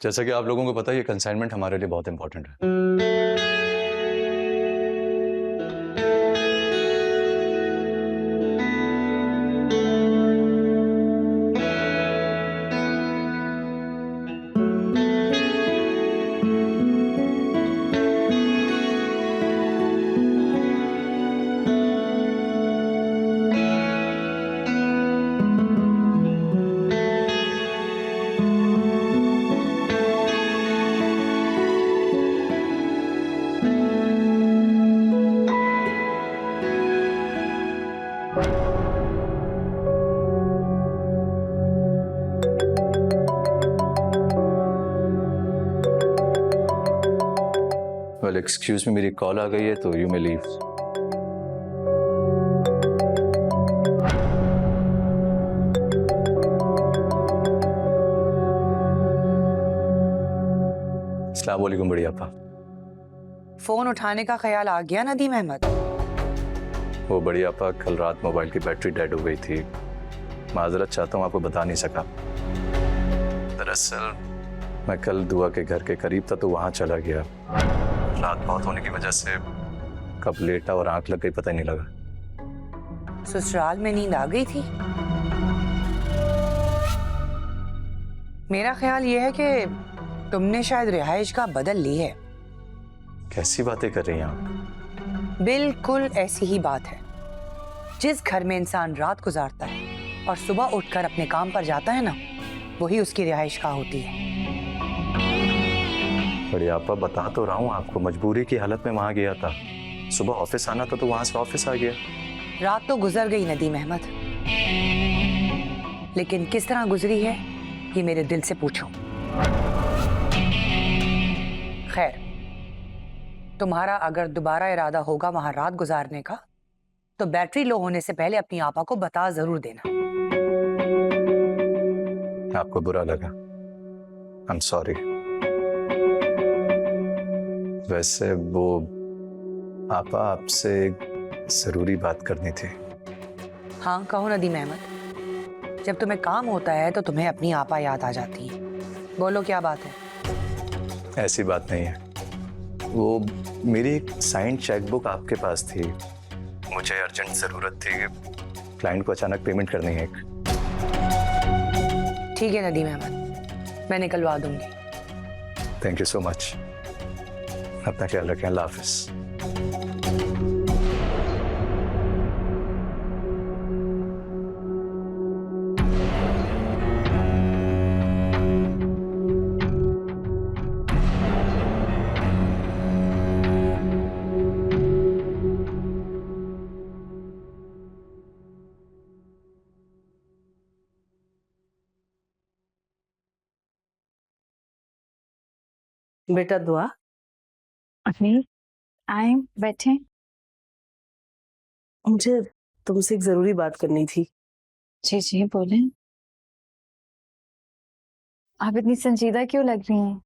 जैसा कि आप लोगों को पता है, ये कंसाइनमेंट हमारे लिए बहुत इंपॉर्टेंट है। वेल एक्सक्यूज मी, मेरी कॉल आ गई है तो यू मे लीव। अस्सलाम वालेकुम बड़ी आपा। फोन उठाने का ख्याल आ गया नदीम अहमद? वो बड़ी आपा, कल रात मोबाइल की बैटरी डेड हो गई थी। माजरत चाहता हूँ, आपको बता नहीं सका। दरअसल मैं कल दुआ के घर के करीब था तो वहां चला गया। रात बहुत होने की वजह से कब लेटा और आंख लग गई पता ही नहीं लगा। ससुराल में नींद आ गई थी? मेरा ख्याल यह है कि तुमने शायद रिहाइश का बदल ली है। कैसी बातें कर रही हैं आप? बिल्कुल ऐसी ही बात है। जिस घर में इंसान रात गुजारता है और सुबह उठकर अपने काम पर जाता है ना, वही उसकी रिहाइश का होती है। बड़ी आपा, बता तो रहा हूँ आपको, मजबूरी की हालत में वहां गया था। सुबह ऑफिस आना था तो वहां से ऑफिस आ गया। रात तो गुजर गई नदीम अहमद, लेकिन किस तरह गुजरी है ये मेरे दिल से पूछो। खैर, तुम्हारा अगर दोबारा इरादा होगा वहां रात गुजारने का, तो बैटरी लो होने से पहले अपनी आपा को बता जरूर देना। आपको बुरा लगा, आई एम सॉरी। वैसे वो आपा, आपसे एक जरूरी बात करनी थी। हाँ कहो नदीम अहमद। जब तुम्हें काम होता है तो तुम्हें अपनी आपा याद आ जाती है। बोलो क्या बात है? ऐसी बात नहीं है। वो मेरी एक साइंड चेकबुक आपके पास थी। मुझे अर्जेंट जरूरत थी, क्लाइंट को अचानक पेमेंट करनी है एक। ठीक है नदीम अहमद, मैं निकलवा दूंगी। Thank you so much. अपना ख्याल रखें। अल्लाह हाफिज। बेटा दुआ, अभी आए बैठे। मुझे तुमसे एक जरूरी बात करनी थी। जी जी बोले। आप इतनी संजीदा क्यों लग रही हैं?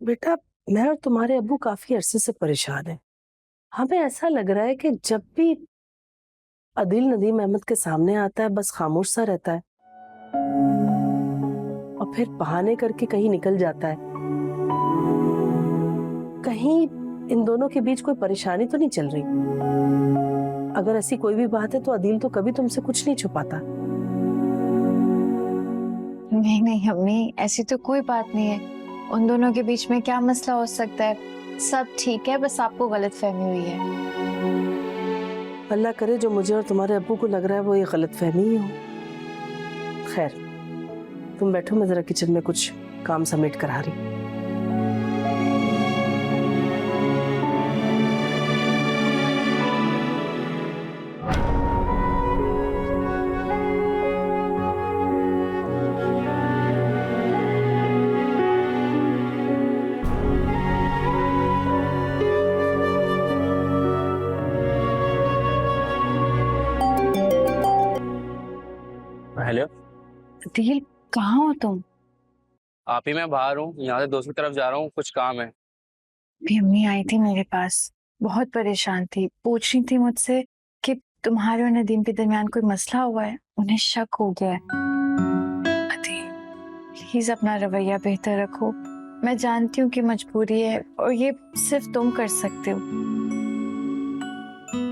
बेटा, मैं और तुम्हारे अब्बू काफी अरसे से परेशान हैं। हमें ऐसा लग रहा है कि जब भी अदिल नदीम अहमद के सामने आता है बस खामोश सा रहता है और फिर बहाने करके कहीं निकल जाता है। कहीं इन दोनों के बीच कोई परेशानी तो नहीं चल रही? अगर ऐसी कोई भी बात है तो अदिल तो कभी तुमसे कुछ नहीं छुपाता। नहीं नहीं अम्मी, ऐसी तो कोई बात नहीं है। उन दोनों के बीच में क्या मसला हो सकता है? सब ठीक है, बस आपको गलतफहमी हुई है। अल्लाह करे जो मुझे और तुम्हारे अब्बू को लग रहा है वो ये गलतफहमी ही हो। खैर, तुम बैठो, मैं जरा किचन में कुछ काम समेट कर आ रही। हेलो। दिल, कहाँ हो तुम? आप ही, मैं बाहर हूँ, यहाँ से दोस्त की तरफ जा रहा हूँ, कुछ काम है। भी अम्मी आई थी मेरे पास, बहुत परेशान थी, पूछ रही थी मुझसे कि तुम्हारे और नदीम के दरमियान कोई मसला हुआ है, उन्हें शक हो गया है। अदील, प्लीज अपना रवैया बेहतर रखो, मैं जानती हूँ कि मजबूरी है और ये सिर्फ तुम कर सकते हो।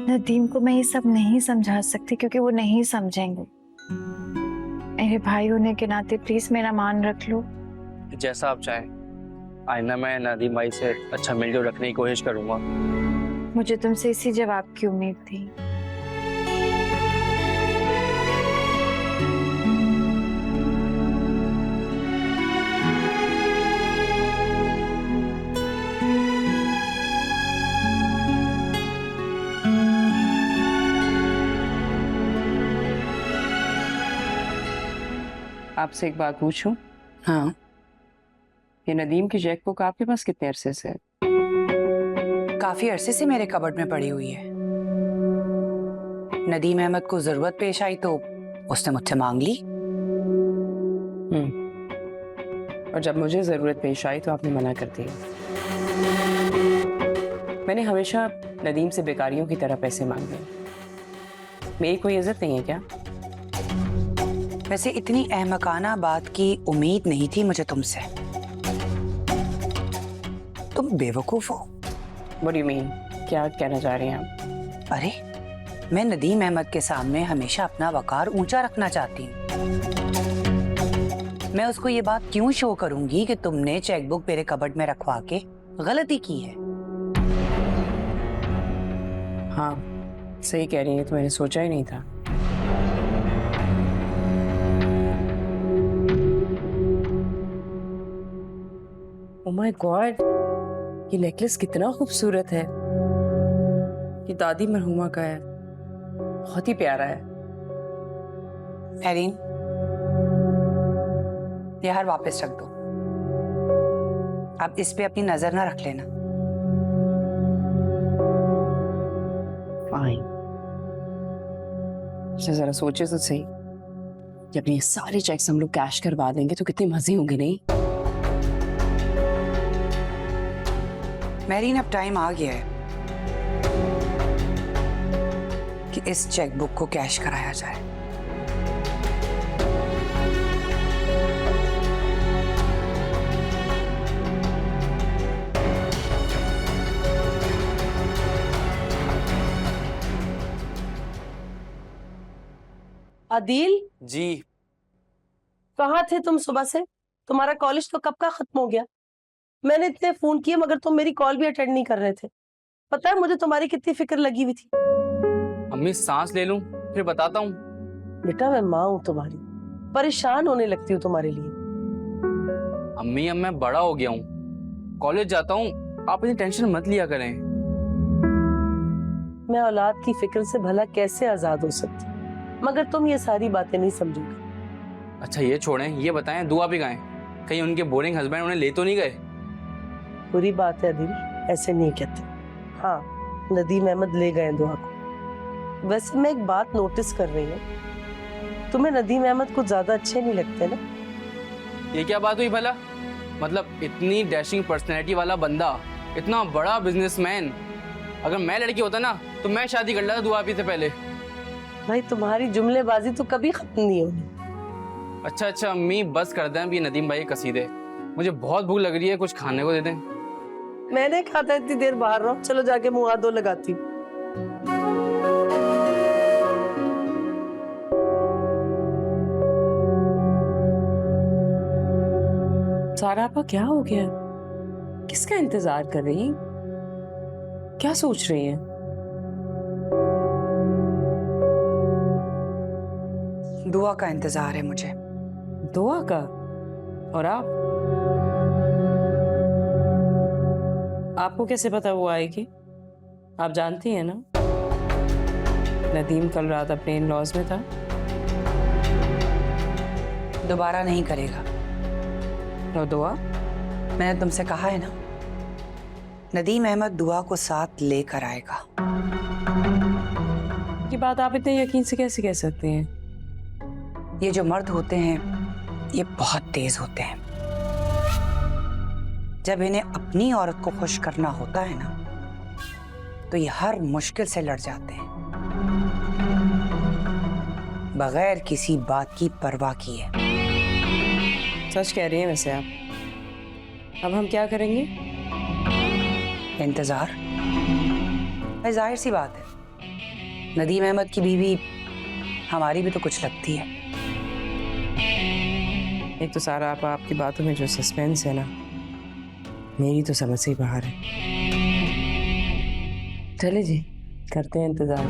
नदीम को मैं ये सब नहीं समझा सकती क्योंकि वो नहीं समझेंगे। मेरे भाई होने के नाते प्लीज मेरा मान रख लो। जैसा आप चाहें। आईना मैं नदीम भाई से अच्छा मिलजुल रखने की कोशिश करूंगा। मुझे तुमसे इसी जवाब की उम्मीद थी। आपसे एक बात पूछूं? हाँ, ये नदीम की चेक बुक आपके पास कितने अरसे से है? काफी अरसे से मेरे कबर्ड में पड़ी हुई है। नदीम अहमद को जरूरत पेश आई तो उसने मुझसे मांग ली। और जब मुझे जरूरत पेश आई तो आपने मना कर दिया। मैंने हमेशा नदीम से बेकारियों की तरह पैसे मांगे। मेरी कोई इज्जत नहीं है क्या? वैसे इतनी अहमकाना बात की उम्मीद नहीं थी मुझे तुमसे। तुम बेवकूफ हो। What do you mean? क्या कहना चाह रही हैं आप? अरे, मैं नदीम अहमद के सामने हमेशा अपना वकार ऊंचा रखना चाहती हूँ। मैं उसको ये बात क्यों शो करूंगी कि तुमने चेकबुक मेरे कबर्ड में रखवा के गलती की है। हाँ, सही कह रही हैं, तो मैंने सोचा ही नहीं था। Oh my God, ये नेकलेस कितना खूबसूरत है। ये दादी मरहुमा का है, बहुत ही प्यारा है। हैरीन, ये हार वापस रख दो। अब इस पे अपनी नजर ना रख लेना। फाइन। अच्छा जरा सोचे तो सही, जब ये सारे चेक्स हम लोग कैश करवा देंगे तो कितने मजे होंगे नहीं? मैरीन, अब टाइम आ गया है कि इस चेकबुक को कैश कराया जाए। आदिल, जी कहाँ थे तुम सुबह से? तुम्हारा कॉलेज तो कब का खत्म हो गया। मैंने इतने फोन किए मगर तुम मेरी कॉल भी अटेंड नहीं कर रहे थे। पता है मुझे तुम्हारी कितनी फिक्र लगी हुई थी। अम्मी सांस ले लूं फिर बताता हूँ। बेटा मैं माँ हूँ तुम्हारी, परेशान होने लगती हूँ तुम्हारे लिए। अम्मी अब मैं बड़ा हो गया हूँ, कॉलेज जाता हूँ, आप इतनी टेंशन मत लिया करें। मैं औलाद की फिक्र से भला कैसे आजाद हो सकती, मगर तुम ये सारी बातें नहीं समझोगे। अच्छा ये छोड़ें, ये बताएं दुआ भी गाएं, कहीं उनके बोरिंग हस्बैंड उन्हें ले तो नहीं गए? बुरी बात है आदिल, ऐसे नहीं कहते। हाँ, नदीम अहमद ले गए दुआ को। वैसे मैं एक बात नोटिस कर रही हूँ, तुम्हें नदीम अहमद कुछ ज्यादा अच्छे नहीं लगते ना? ये क्या बात हुई भला? मतलब इतनी डैशिंग पर्सनैलिटी वाला बंदा, इतना बड़ा बिजनेसमैन, अगर मैं लड़की होता ना तो मैं शादी कर लेता दुआ से पहले। भाई तुम्हारी जुमलेबाजी तो कभी खत्म नहीं होगी। अच्छा अम्मी बस कर दें, ये नदीम भाई के कसीदे। मुझे बहुत भूख लग रही है, कुछ खाने को दे दें। मैंने कहा था इतनी देर बाहर रहो, चलो जाके मुंह हाथ धो लगाती हूँ। सारा आपा क्या हो गया? किसका इंतजार कर रही हैं? क्या सोच रही हैं? दुआ का इंतजार है मुझे। दुआ का? और आपको कैसे पता वो आएगी? आप जानती हैं ना, नदीम कल रात अपने इन लॉज में था। दोबारा नहीं करेगा। और दुआ? मैंने तुमसे कहा है ना, नदीम अहमद दुआ को साथ लेकर आएगा। ये बात आप इतने यकीन से कैसे कह सकते हैं? ये जो मर्द होते हैं ये बहुत तेज होते हैं। जब इन्हें अपनी औरत को खुश करना होता है ना, तो ये हर मुश्किल से लड़ जाते हैं, बगैर किसी बात की परवाह किए। सच कह रही हैं वैसे आप। अब हम क्या करेंगे? इंतजार। भाई जाहिर सी बात है, नदीम अहमद की बीवी हमारी भी तो कुछ लगती है। एक तो सारा आपकी बातों में जो सस्पेंस है ना, मेरी तो समझ से ही बाहर है। चले जी, करते हैं इंतजार।